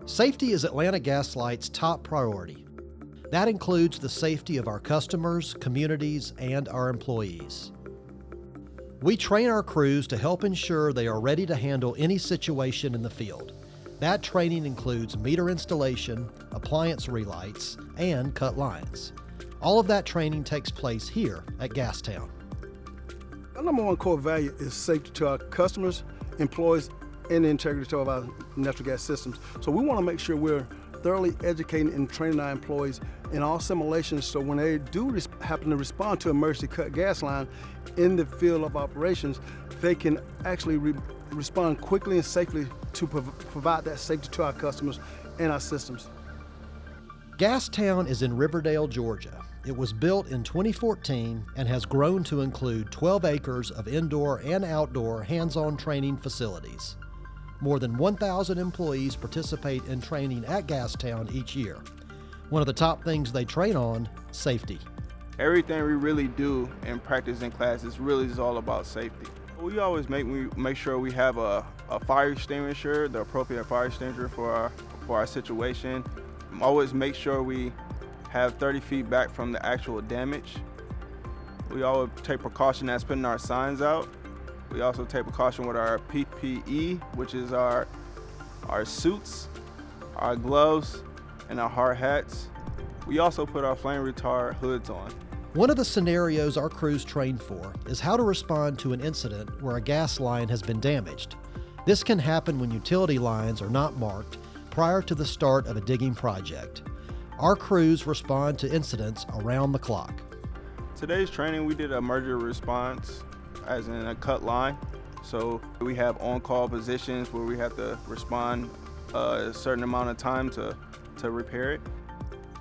Safety is Atlanta Gas Light's top priority. That includes the safety of our customers, communities, and our employees. We train our crews to help ensure they are ready to handle any situation in the field. That training includes meter installation, appliance relights, and cut lines. All of that training takes place here at Gastown. Our number one core value is safety to our customers, employees, and the integrity of our natural gas systems. So we want to make sure we're thoroughly educating and training our employees in all simulations, so when they do happen to respond to emergency cut gas line in the field of operations, they can actually respond quickly and safely to provide that safety to our customers and our systems. Gastown is in Riverdale, Georgia. It was built in 2014 and has grown to include 12 acres of indoor and outdoor hands-on training facilities. More than 1,000 employees participate in training at Gastown each year. One of the top things they train on, safety. Everything we really do and practice in class is really all about safety. We always make sure we have a fire extinguisher, the appropriate fire extinguisher for our situation. Always make sure we have 30 feet back from the actual damage. We always take precaution as putting our signs out. We also take precaution with our PPE, which is our suits, our gloves, and our hard hats. We also put our flame retardant hoods on. One of the scenarios our crews train for is how to respond to an incident where a gas line has been damaged. This can happen when utility lines are not marked prior to the start of a digging project. Our crews respond to incidents around the clock. Today's training, we did an emergency response, as in a cut line. So we have on-call positions where we have to respond a certain amount of time to repair it.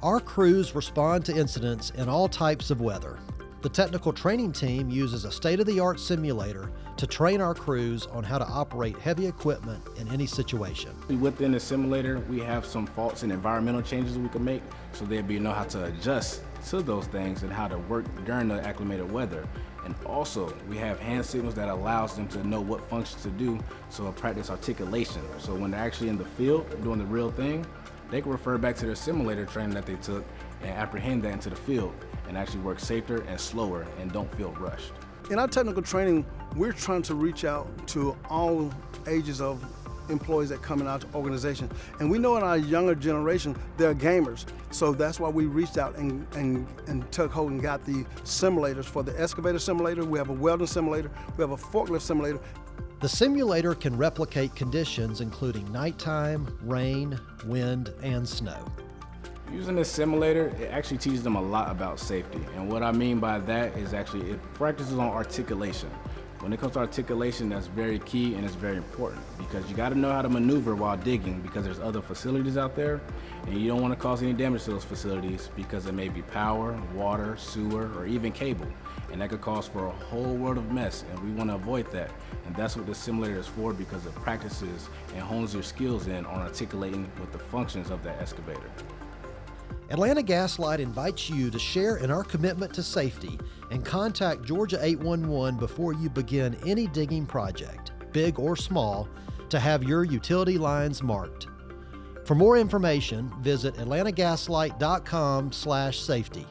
Our crews respond to incidents in all types of weather. The technical training team uses a state-of-the-art simulator to train our crews on how to operate heavy equipment in any situation. Within the simulator, we have some faults and environmental changes we can make, so they'll know how to adjust to those things and how to work during the acclimated weather. And also, we have hand signals that allows them to know what functions to do, so practice articulation. So when they're actually in the field doing the real thing, they can refer back to their simulator training that they took and apprehend that into the field and actually work safer and slower and don't feel rushed. In our technical training, we're trying to reach out to all ages of employees that come in our organization. And we know in our younger generation, they're gamers. So that's why we reached out and took hold and got the simulators for the excavator simulator. We have a welding simulator. We have a forklift simulator. The simulator can replicate conditions including nighttime, rain, wind, and snow. Using this simulator, it actually teaches them a lot about safety. And what I mean by that is actually it practices on articulation. When it comes to articulation, that's very key and it's very important because you got to know how to maneuver while digging because there's other facilities out there and you don't want to cause any damage to those facilities because it may be power, water, sewer, or even cable. And that could cause for a whole world of mess and we want to avoid that. And that's what the simulator is for because it practices and hones your skills in on articulating with the functions of that excavator. Atlanta Gas Light invites you to share in our commitment to safety and contact Georgia 811 before you begin any digging project, big or small, to have your utility lines marked. For more information, visit atlantagaslight.com/safety.